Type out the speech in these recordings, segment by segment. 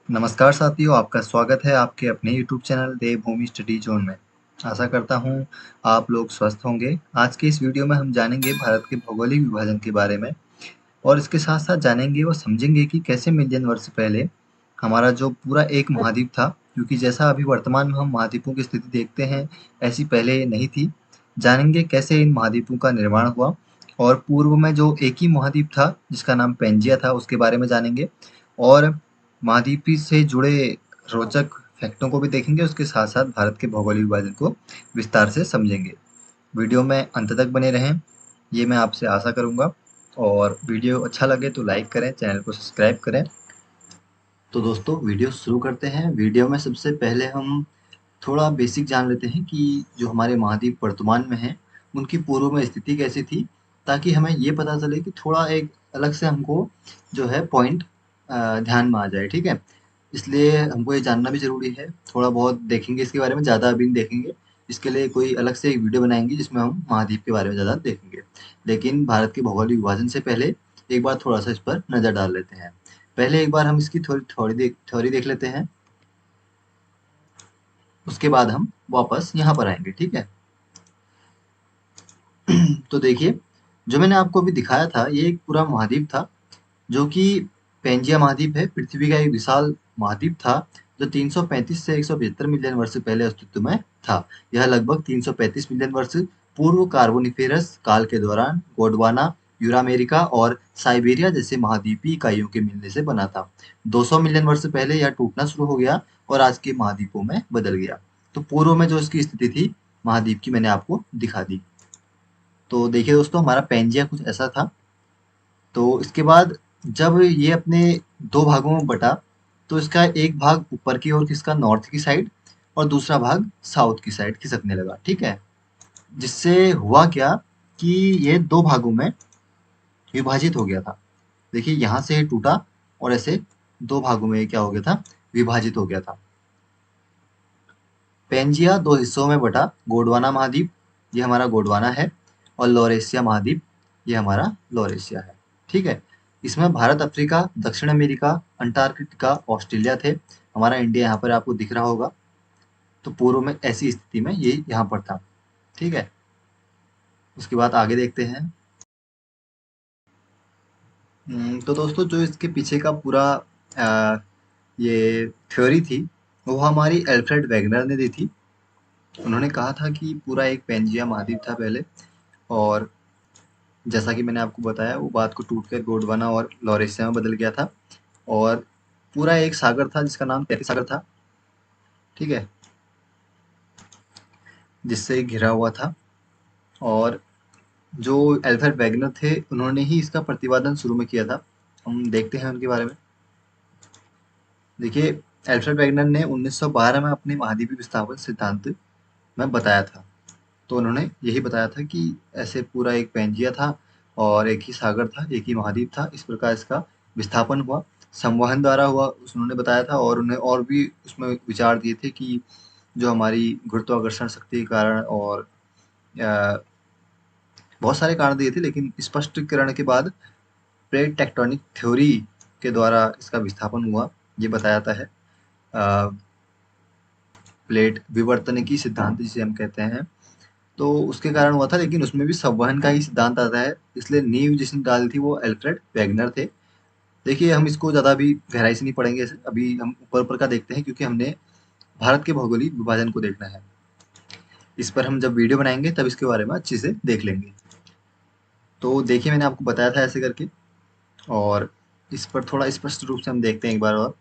नमस्कार साथियों, आपका स्वागत है आपके अपने YouTube चैनल देवभूमि स्टडी जोन में। आशा करता हूँ आप लोग स्वस्थ होंगे। आज के इस वीडियो में हम जानेंगे भारत के भौगोलिक विभाजन के बारे में और इसके साथ-साथ जानेंगे और समझेंगे कि कैसे मिलियन वर्ष पहले हमारा जो पूरा एक महाद्वीप था, क्योंकि जैसा अभी वर्तमान में हम महाद्वीपों की स्थिति देखते हैं, ऐसी पहले नहीं थी। जानेंगे कैसे इन महाद्वीपों का निर्माण हुआ और पूर्व में जो एक ही महाद्वीप था, जिसका नाम पेंजिया था, उसके बारे में जानेंगे और महाद्वीपी से जुड़े रोचक फैक्टों को भी देखेंगे, उसके साथ-साथ भारत के भौगोलिक विभाजन को विस्तार से समझेंगे। वीडियो में अंत तक बने रहें, ये मैं आपसे आशा करूँगा और वीडियो अच्छा लगे तो लाइक करें, चैनल को सब्सक्राइब करें। तो दोस्तों वीडियो शुरू करते हैं। वीडियो में सबसे पहले हम थोड़ा बेसिक जान लेते हैं कि जो हमारे महाद्वीप वर्तमान में हैं, उनकी पूर्व में स्थिति कैसी थी, ताकि हमें ये पता चले कि थोड़ा एक अलग से हमको जो है पॉइंट ध्यान में आ जाए, ठीक है? इसलिए हमको ये जानना भी ज़रूरी है। थोड़ा बहुत देखेंगे इसके बारे में, ज़्यादा अभी नहीं देखेंगे। इसके लिए कोई अलग से एक वीडियो बनाएँगे जिसमें हम महाद्वीप के बारे में ज़्यादा देखेंगे। लेकिन भारत के भौगोलिक विभाजन से पहले एक बार थोड़ा-सा इस पर नज़र डाल लेते हैं। पहले एक बार हम इसकी थ्योरी देख लेते हैं, उसके बाद हम वापस यहाँ पर आएँगे, ठीक है? तो देखिए, जो मैंने आपको अभी दिखाया था, ये एक पूरा महाद्वीप था, जो कि पैंजिया महाद्वीप है। पृथ्वी का एक विशाल महाद्वीप था, जो 335 से 175 मिलियन वर्ष पहले अस्तित्व में था। यह लगभग 335 मिलियन वर्ष पूर्व कार्बोनिफेरस काल के दौरान गोंडवाना, यूरामेरिका और साइबेरिया जैसे महाद्वीपीय इकाइयों के मिलने से बना था। 200 मिलियन वर्ष पहले यह टूटना शुरू हो गया और आज के महाद्वीपों में बदल गया। तो पूर्व में जो इसकी स्थिति थी महाद्वीप की, मैंने आपको दिखा दी। तो देखिए दोस्तों, हमारा पैंजिया कुछ ऐसा था। तो इसके बाद जब ये अपने दो भागों में बटा, तो इसका एक भाग ऊपर की ओर किसका, नॉर्थ की साइड, और दूसरा भाग साउथ की साइड खिसकने लगा, ठीक है? जिससे हुआ क्या कि ये दो भागों में विभाजित हो गया था। देखिए यहाँ से ये टूटा और ऐसे दो भागों में ये क्या हो गया था, विभाजित हो गया था। पेंजिया दो हिस्सों में बटा, गोंडवाना महाद्वीप, ये हमारा गोंडवाना है, और लॉरेशिया महाद्वीप, ये हमारा लॉरेशिया है, ठीक है? इसमें भारत, अफ्रीका, दक्षिण अमेरिका, अंटार्कटिका, ऑस्ट्रेलिया थे। हमारा इंडिया यहाँ पर आपको दिख रहा होगा। तो पूर्व में ऐसी स्थिति में ये यहाँ पर था, ठीक है? उसके बाद आगे देखते हैं। तो दोस्तों, जो इसके पीछे का पूरा ये थ्योरी थी, वो हमारी एल्फ्रेड वेगनर ने दी थी। उन्होंने कहा था कि पूरा एक पेंजिया महाद्वीप था पहले, और जैसा कि मैंने आपको बताया, वो बात को टूटकर गोंडवाना और लॉरेशिया में बदल गया था, और पूरा एक सागर था जिसका नाम तैतीस सागर था, ठीक है? जिससे घिरा हुआ था। और जो एल्फ्रेड वेगनर थे, उन्होंने ही इसका प्रतिपादन शुरू में किया था। हम देखते हैं उनके बारे में। देखिए, एल्फ्रेड वेगनर ने 1912 में अपने महाद्वीपीय विस्थापन सिद्धांत में बताया था। तो उन्होंने यही बताया था कि ऐसे पूरा एक पेंजिया था और एक ही सागर था, एक ही महाद्वीप था। इस प्रकार इसका विस्थापन हुआ, संवहन द्वारा हुआ, उन्होंने बताया था। और उन्हें और भी उसमें विचार दिए थे कि जो हमारी गुरुत्वाकर्षण शक्ति के कारण और बहुत सारे कारण दिए थे, लेकिन स्पष्टीकरण के बाद प्लेट टेक्टोनिक थ्योरी के द्वारा इसका विस्थापन हुआ, ये बताया जाता है। प्लेट विवर्तनिकी सिद्धांत जिसे हम कहते हैं, तो उसके कारण हुआ था, लेकिन उसमें भी संवहन का ही सिद्धांत आता है। इसलिए नींव जिसने डाली थी वो एल्फ्रेड वेगनर थे। देखिए, हम इसको ज़्यादा भी गहराई से नहीं पढ़ेंगे, अभी हम ऊपर ऊपर का देखते हैं, क्योंकि हमने भारत के भौगोलिक विभाजन को देखना है। इस पर हम जब वीडियो बनाएंगे तब इसके बारे में अच्छे से देख लेंगे। तो देखिए, मैंने आपको बताया था ऐसे करके, और इस पर थोड़ा स्पष्ट रूप से हम देखते हैं एक बार और।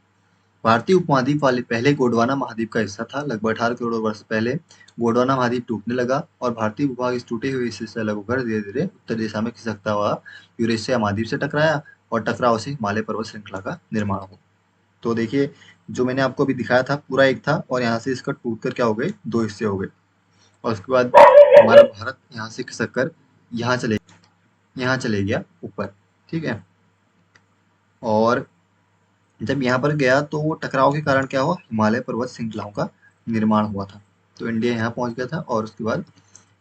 भारतीय उपमहाद्वीप वाले पहले गोंडवाना महाद्वीप का हिस्सा था। लगभग 18 करोड़ वर्ष पहले गोंडवाना महाद्वीप टूटने लगा और भारतीय भूभाग इस टूटे हुए हिस्से से अलग होकर धीरे धीरे उत्तर दिशा में खिसकता हुआ यूरेशिया महाद्वीप से टकराया, और टकराव से हिमालय पर्वत श्रृंखला का निर्माण हुआ। तो देखिए, जो मैंने आपको अभी दिखाया था पूरा एक था, और यहाँ से इसका टूट कर क्या हो गए, दो हिस्से हो गए। और उसके बाद हमारा भारत यहाँ से खिसक कर यहाँ चले गया ऊपर, ठीक है? और जब यहाँ पर गया तो वो टकराव के कारण क्या हुआ, हिमालय पर्वत श्रृंखलाओं का निर्माण हुआ था। तो इंडिया यहाँ पहुंच गया था, और उसके बाद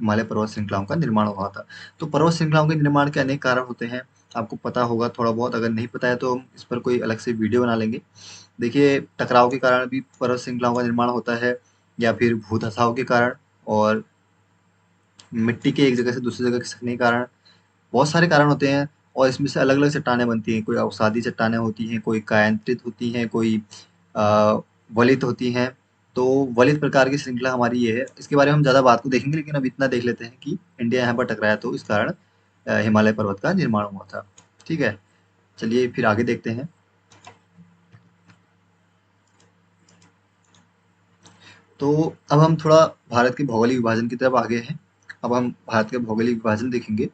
हिमालय पर्वत श्रृंखलाओं का निर्माण हुआ था। तो पर्वत श्रृंखलाओं के निर्माण के अनेक कारण होते हैं, आपको पता होगा थोड़ा बहुत। अगर नहीं पता है तो हम इस पर कोई अलग से वीडियो बना लेंगे। देखिए टकराव के कारण भी पर्वत श्रृंखलाओं का निर्माण होता है, या फिर भूधसाव के कारण, और मिट्टी के एक जगह से दूसरी जगह खिसकने के कारण, बहुत सारे कारण होते हैं। और इसमें से अलग अलग चट्टानें बनती हैं, कोई अवसादी चट्टानें होती हैं, कोई कायांतरित होती हैं, कोई वलित होती हैं। तो वलित प्रकार की श्रृंखला हमारी ये है। इसके बारे में हम ज़्यादा बात को देखेंगे, लेकिन अब इतना देख लेते हैं कि इंडिया यहाँ पर टकराया तो इस कारण हिमालय पर्वत का निर्माण हुआ था। ठीक है, चलिए फिर आगे देखते हैं। तो अब हम थोड़ा भारत के भौगोलिक विभाजन की तरफ आगे हैं। अब हम भारत का भौगोलिक विभाजन देखेंगे।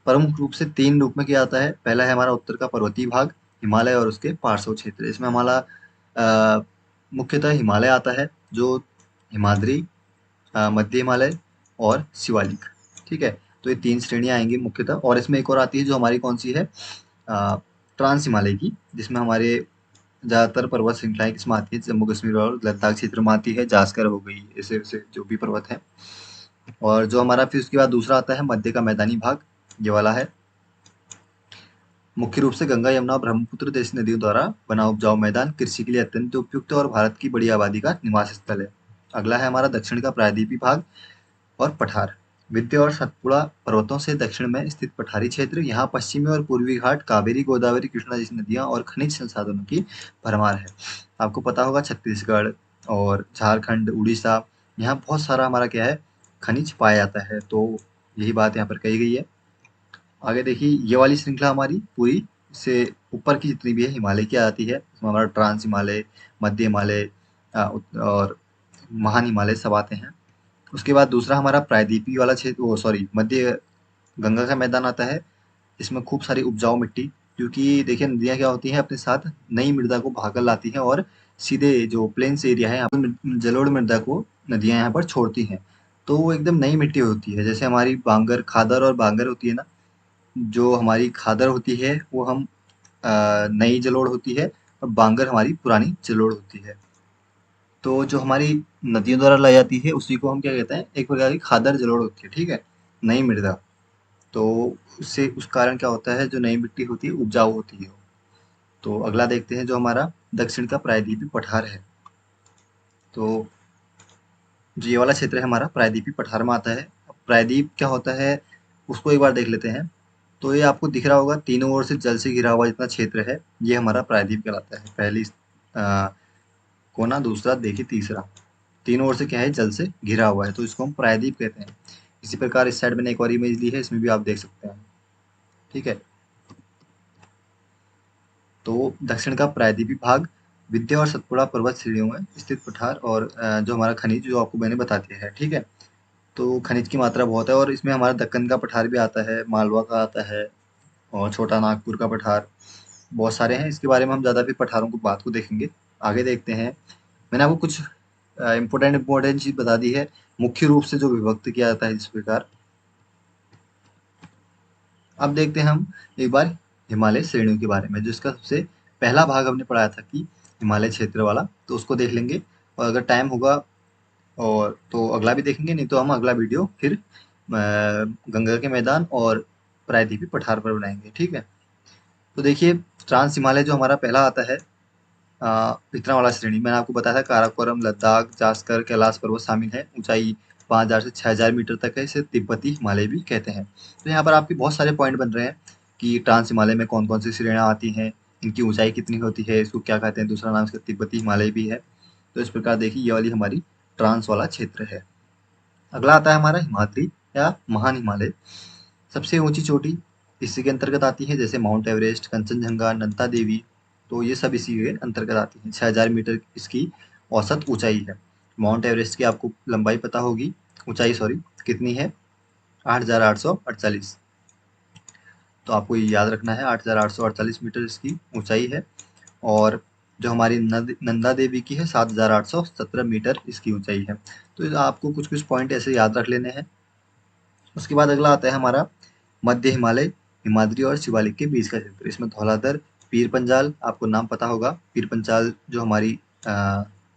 प्रमुख रूप से 3 रूप में किया जाता है। पहला है हमारा उत्तर का पर्वतीय भाग, हिमालय और उसके पार्श्व क्षेत्र। इसमें हमारा मुख्यतः हिमालय आता है, जो हिमाद्री, मध्य हिमालय और शिवालिक। ठीक है, तो ये 3 श्रेणियाँ आएँगी मुख्यतः। और इसमें एक और आती है जो हमारी कौन-सी है, ट्रांस हिमालय की, जिसमें हमारे ज़्यादातर पर्वत श्रृंखलाएँ किसमें आती है, जम्मू कश्मीर और लद्दाख क्षेत्र में आती है, जास्कर हो गई, ऐसे-ऐसे जो भी पर्वत हैं। और जो हमारा फिर उसके बाद दूसरा आता है मध्य का मैदानी भाग, ये वाला है। मुख्य रूप से गंगा, यमुना और ब्रह्मपुत्र जैसी नदियों द्वारा बना उपजाऊ मैदान कृषि के लिए अत्यंत उपयुक्त और भारत की बड़ी आबादी का निवास स्थल है। अगला है हमारा दक्षिण का प्रायद्वीपीय भाग और पठार। विंध्य और सतपुड़ा पर्वतों से दक्षिण में स्थित पठारी क्षेत्र। यहाँ पश्चिमी और पूर्वी घाट, कावेरी, गोदावरी, कृष्णा जैसी नदियाँ और खनिज संसाधनों की भरमार है। आपको पता होगा छत्तीसगढ़ और झारखंड, उड़ीसा, यहाँ बहुत सारा हमारा क्या है, खनिज पाया जाता है। तो यही बात यहाँ पर कही गई है। आगे देखिए, ये वाली श्रृंखला हमारी पूरी से ऊपर की जितनी भी है हिमालय की आती है। इसमें हमारा ट्रांस हिमालय, मध्य हिमालय और महान हिमालय सब आते हैं। उसके बाद दूसरा हमारा प्रायद्वीपीय वाला क्षेत्र, वो सॉरी, मध्य गंगा का मैदान आता है। इसमें खूब सारी उपजाऊ मिट्टी, क्योंकि देखिए नदियाँ क्या होती हैं, अपने साथ नई मृदा को भाकर लाती हैं और सीधे जो प्लेन्स एरिया है यहाँ पर जलोढ़ मृदा को नदियाँ यहाँ पर छोड़ती हैं। तो वो एकदम नई मिट्टी होती है। जैसे हमारी बांगर, खादर और बांगर होती है ना, जो हमारी खादर होती है वो हम नई जलोढ़ होती है, और बांगर हमारी पुरानी जलोढ़ होती है। तो जो हमारी नदियों द्वारा लाई जाती है उसी को हम क्या कहते हैं, एक प्रकार की खादर जलोढ़ होती है। ठीक है, नई मृदा। तो उससे उस कारण क्या होता है, जो नई मिट्टी होती है उपजाऊ होती है। तो अगला देखते हैं जो हमारा दक्षिण का प्रायद्वीपीय पठार है। तो जो ये वाला क्षेत्र है हमारा प्रायद्वीपीय पठार में आता है। अब प्रायद्वीप क्या होता है उसको एक बार देख लेते हैं। तो ये आपको दिख रहा होगा, तीनों ओर से जल से घिरा हुआ जितना क्षेत्र है, ये हमारा प्रायद्वीप कहलाता है। पहली कोना, दूसरा देखिए, तीसरा, तीनों ओर से क्या है, जल से घिरा हुआ है, तो इसको हम प्रायद्वीप कहते हैं। इसी प्रकार इस साइड मैंने एक और इमेज ली है, इसमें भी आप देख सकते हैं। ठीक है, तो दक्षिण का प्रायद्वीपीय भाग विंध्य और सतपुड़ा पर्वत श्रेणियों में स्थित पठार, और जो हमारा खनिज जो आपको मैंने बता दिया है। ठीक है, तो खनिज की मात्रा बहुत है, और इसमें हमारा दक्कन का पठार भी आता है, मालवा का आता है, और छोटा नागपुर का पठार, बहुत सारे हैं। इसके बारे में हम ज़्यादा भी पठारों को बात को देखेंगे। आगे देखते हैं। मैंने आपको कुछ इम्पोर्टेंट चीज़ बता दी है, मुख्य रूप से जो विभक्त किया जाता है इस प्रकार। अब देखते हैं हम एक बार हिमालय श्रेणियों के बारे में, जिसका सबसे पहला भाग हमने पढ़ाया था कि हिमालय क्षेत्र वाला, तो उसको देख लेंगे। और अगर टाइम होगा और तो अगला भी देखेंगे, नहीं तो हम अगला वीडियो फिर गंगा के मैदान और प्रायद्वीपीय पठार पर बनाएंगे। ठीक है, तो देखिए ट्रांस हिमालय जो हमारा पहला आता है, इतना वाला श्रेणी मैंने आपको बताया था, काराकोरम, लद्दाख, जास्कर, कैलाश पर्वत शामिल है। ऊंचाई 5000 से 6000 मीटर तक है। इसे तिब्बती हिमालय भी कहते हैं। तो यहाँ पर आपके बहुत सारे पॉइंट बन रहे हैं कि ट्रांस हिमालय में कौन कौन सी श्रेणियाँ आती हैं, इनकी ऊंचाई कितनी होती है, इसको क्या कहते हैं, दूसरा नाम इसका तिब्बती हिमालय भी है। तो इस प्रकार देखिए, ये वाली हमारी ट्रांस वाला क्षेत्र है। अगला आता है हमारा हिमाद्री या महान हिमालय। सबसे ऊंची चोटी इसी के अंतर्गत आती है, जैसे माउंट एवरेस्ट, कंचनजंगा, नंदा देवी। तो ये सब इसी के अंतर्गत आती हैं। 6000 मीटर इसकी औसत ऊंचाई है। माउंट एवरेस्ट की आपको लंबाई पता होगी, ऊंचाई सॉरी, कितनी है, 8848। तो आपको ये याद रखना है, 8848 मीटर इसकी ऊंचाई है। और जो हमारी नंदा देवी की है, 7817 मीटर इसकी ऊंचाई है। तो आपको कुछ कुछ पॉइंट ऐसे याद रख लेने हैं। उसके बाद अगला आता है हमारा मध्य हिमालय, हिमाद्री और शिवालिक के बीच का क्षेत्र। इसमें धौलाधर, पीर पंजाल, आपको नाम पता होगा, पीर पंजाल जो हमारी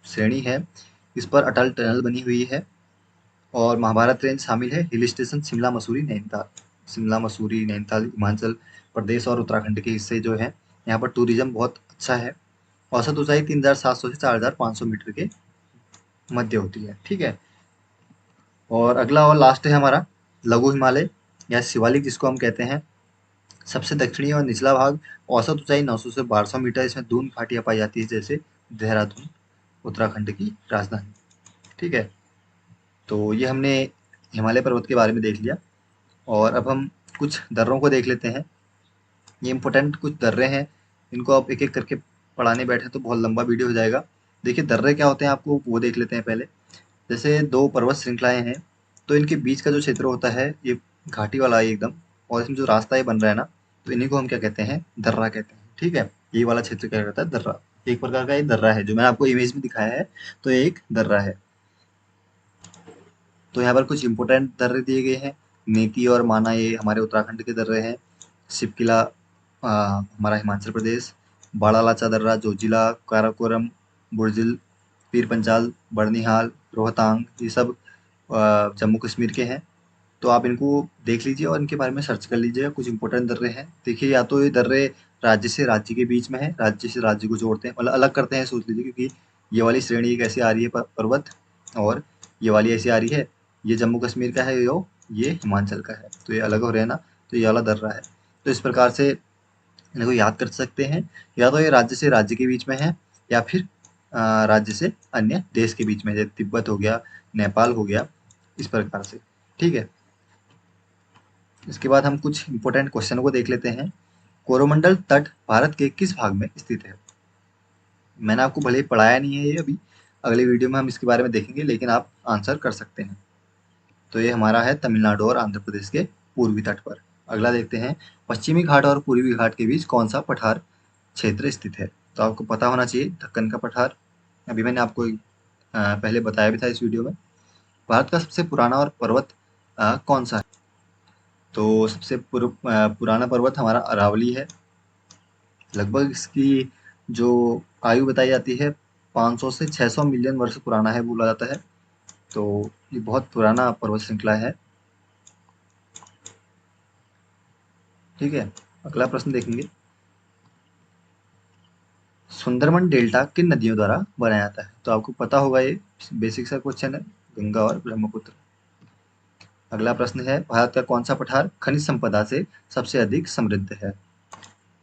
श्रेणी है, इस पर अटल टनल बनी हुई है। और महाभारत रेंज शामिल है। हिल स्टेशन शिमला मसूरी नैनीताल, शिमला मसूरी नैनीताल हिमाचल प्रदेश और उत्तराखंड के हिस्से जो हैं, यहाँ पर टूरिज्म बहुत अच्छा है। औसत ऊंचाई 3700 से 4500 मीटर के मध्य होती है। ठीक है। और अगला और लास्ट है हमारा लघु हिमालय या शिवालिक जिसको हम कहते हैं। सबसे दक्षिणी और निचला भाग, औसत ऊंचाई 900 से 1200 मीटर। इसमें दून घाटियां पाई जाती है, जैसे देहरादून, उत्तराखंड की राजधानी। ठीक है। तो ये हमने हिमालय पर्वत के बारे में देख लिया। और अब हम कुछ दर्रों को देख लेते हैं। ये इंपॉर्टेंट कुछ दर्रे हैं, इनको आप एक एक करके पढ़ाने बैठे तो बहुत लंबा वीडियो हो जाएगा। देखिए दर्रे क्या होते हैं आपको वो देख लेते हैं पहले। जैसे दो पर्वत श्रृंखलाएं हैं, तो इनके बीच का जो क्षेत्र होता है ये घाटी वाला है एकदम, और इसमें जो रास्ता ये बन रहा है ना, तो इन्हीं को हम क्या कहते हैं, दर्रा कहते हैं। ठीक है। ये वाला क्षेत्र क्या कहता है, दर्रा। एक प्रकार का ये दर्रा है जो मैंने आपको इमेज में दिखाया है, तो ये एक दर्रा है। तो यहाँ पर कुछ इंपोर्टेंट दर्रे दिए गए हैं। नेती और माना ये हमारे उत्तराखंड के दर्रे हैं। शिवकिला हमारा हिमाचल प्रदेश। बाड़ालाचा दर्रा जोजिला, काराकोरम, बुर्जिल, पीर पंचाल, बर्निहाल, रोहतांग, ये सब जम्मू कश्मीर के हैं। तो आप इनको देख लीजिए और इनके बारे में सर्च कर लीजिएगा। कुछ इंपॉर्टेंट दर्रे हैं। देखिए या तो ये दर्रे राज्य से राज्य के बीच में है, राज्य से राज्य को जोड़ते हैं, मतलब अलग करते हैं, सोच लीजिए। क्योंकि ये वाली श्रेणी एक ऐसी आ रही है पर्वत, और ये वाली ऐसी आ रही है। ये जम्मू कश्मीर का है, ये हिमाचल का है, तो ये अलग हो रहे हैं ना। तो ये वाला दर्रा है। तो इस प्रकार से इनको याद कर सकते हैं। या तो ये राज्य से राज्य के बीच में है, या फिर राज्य से अन्य देश के बीच में, जैसे तिब्बत हो गया, नेपाल हो गया, इस प्रकार से। ठीक है। इसके बाद हम कुछ इंपॉर्टेंट क्वेश्चन को देख लेते हैं। कोरोमंडल तट भारत के किस भाग में स्थित है? मैंने आपको भले ही पढ़ाया नहीं है ये अभी, अगले वीडियो में हम इसके बारे में देखेंगे, लेकिन आप आंसर कर सकते हैं। तो ये हमारा है तमिलनाडु और आंध्र प्रदेश के पूर्वी तट पर। अगला देखते हैं, पश्चिमी घाट और पूर्वी घाट के बीच कौन सा पठार क्षेत्र स्थित है? तो आपको पता होना चाहिए, दक्कन का पठार। अभी मैंने आपको पहले बताया भी था इस वीडियो में। भारत का सबसे पुराना और पर्वत कौन सा है? तो सबसे पुराना पर्वत हमारा अरावली है। लगभग इसकी जो आयु बताई जाती है 500 से 600 मिलियन वर्ष पुराना है बोला जाता है। तो ये बहुत पुराना पर्वत श्रृंखला है। ठीक है। अगला प्रश्न देखेंगे, सुंदरबन डेल्टा किन नदियों द्वारा बनाया जाता है? तो आपको पता होगा, ये बेसिक सा क्वेश्चन है, गंगा और ब्रह्मपुत्र। अगला प्रश्न है, भारत का कौन सा पठार खनिज संपदा से सबसे अधिक समृद्ध है?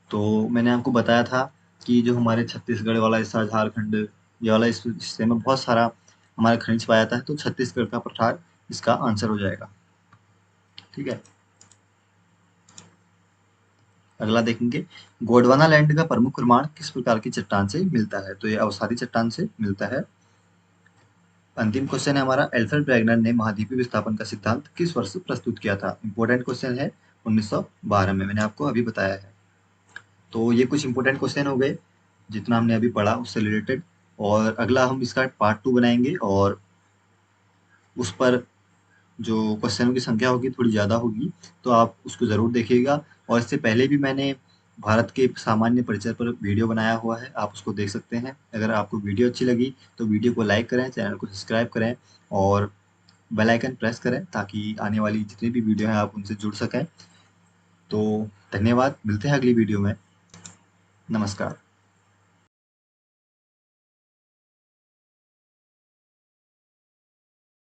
तो मैंने आपको बताया था कि जो हमारे छत्तीसगढ़ वाला हिस्सा, झारखंड, ये वाला इस हिस्से में बहुत सारा हमारा खनिज पाया जाता है, तो छत्तीसगढ़ का पठार इसका आंसर हो जाएगा। ठीक है। अगला देखेंगे, गोंडवाना लैंड का प्रमुख निर्माण किस प्रकार की चट्टान से मिलता है? तो ये अवसादी चट्टान से मिलता है। अंतिम क्वेश्चन है हमारा, एल्फ्रेड ब्रैगनर ने महाद्वीपीय विस्थापन का सिद्धांत किस वर्ष प्रस्तुत किया था? इंपॉर्टेंट क्वेश्चन है, 1912 में, मैंने आपको अभी बताया है। तो ये कुछ इंपॉर्टेंट क्वेश्चन हो गए जितना हमने अभी पढ़ा उससे रिलेटेड। और अगला हम इसका पार्ट 2 बनाएंगे, और उस पर जो क्वेश्चनों की संख्या होगी थोड़ी ज़्यादा होगी, तो आप उसको ज़रूर देखिएगा। और इससे पहले भी मैंने भारत के सामान्य परिचय पर वीडियो बनाया हुआ है, आप उसको देख सकते हैं। अगर आपको वीडियो अच्छी लगी तो वीडियो को लाइक करें, चैनल को सब्सक्राइब करें, और बेल आइकन प्रेस करें, ताकि आने वाली जितनी भी वीडियो हैं आप उनसे जुड़ सकें। तो धन्यवाद, मिलते हैं अगली वीडियो में। नमस्कार।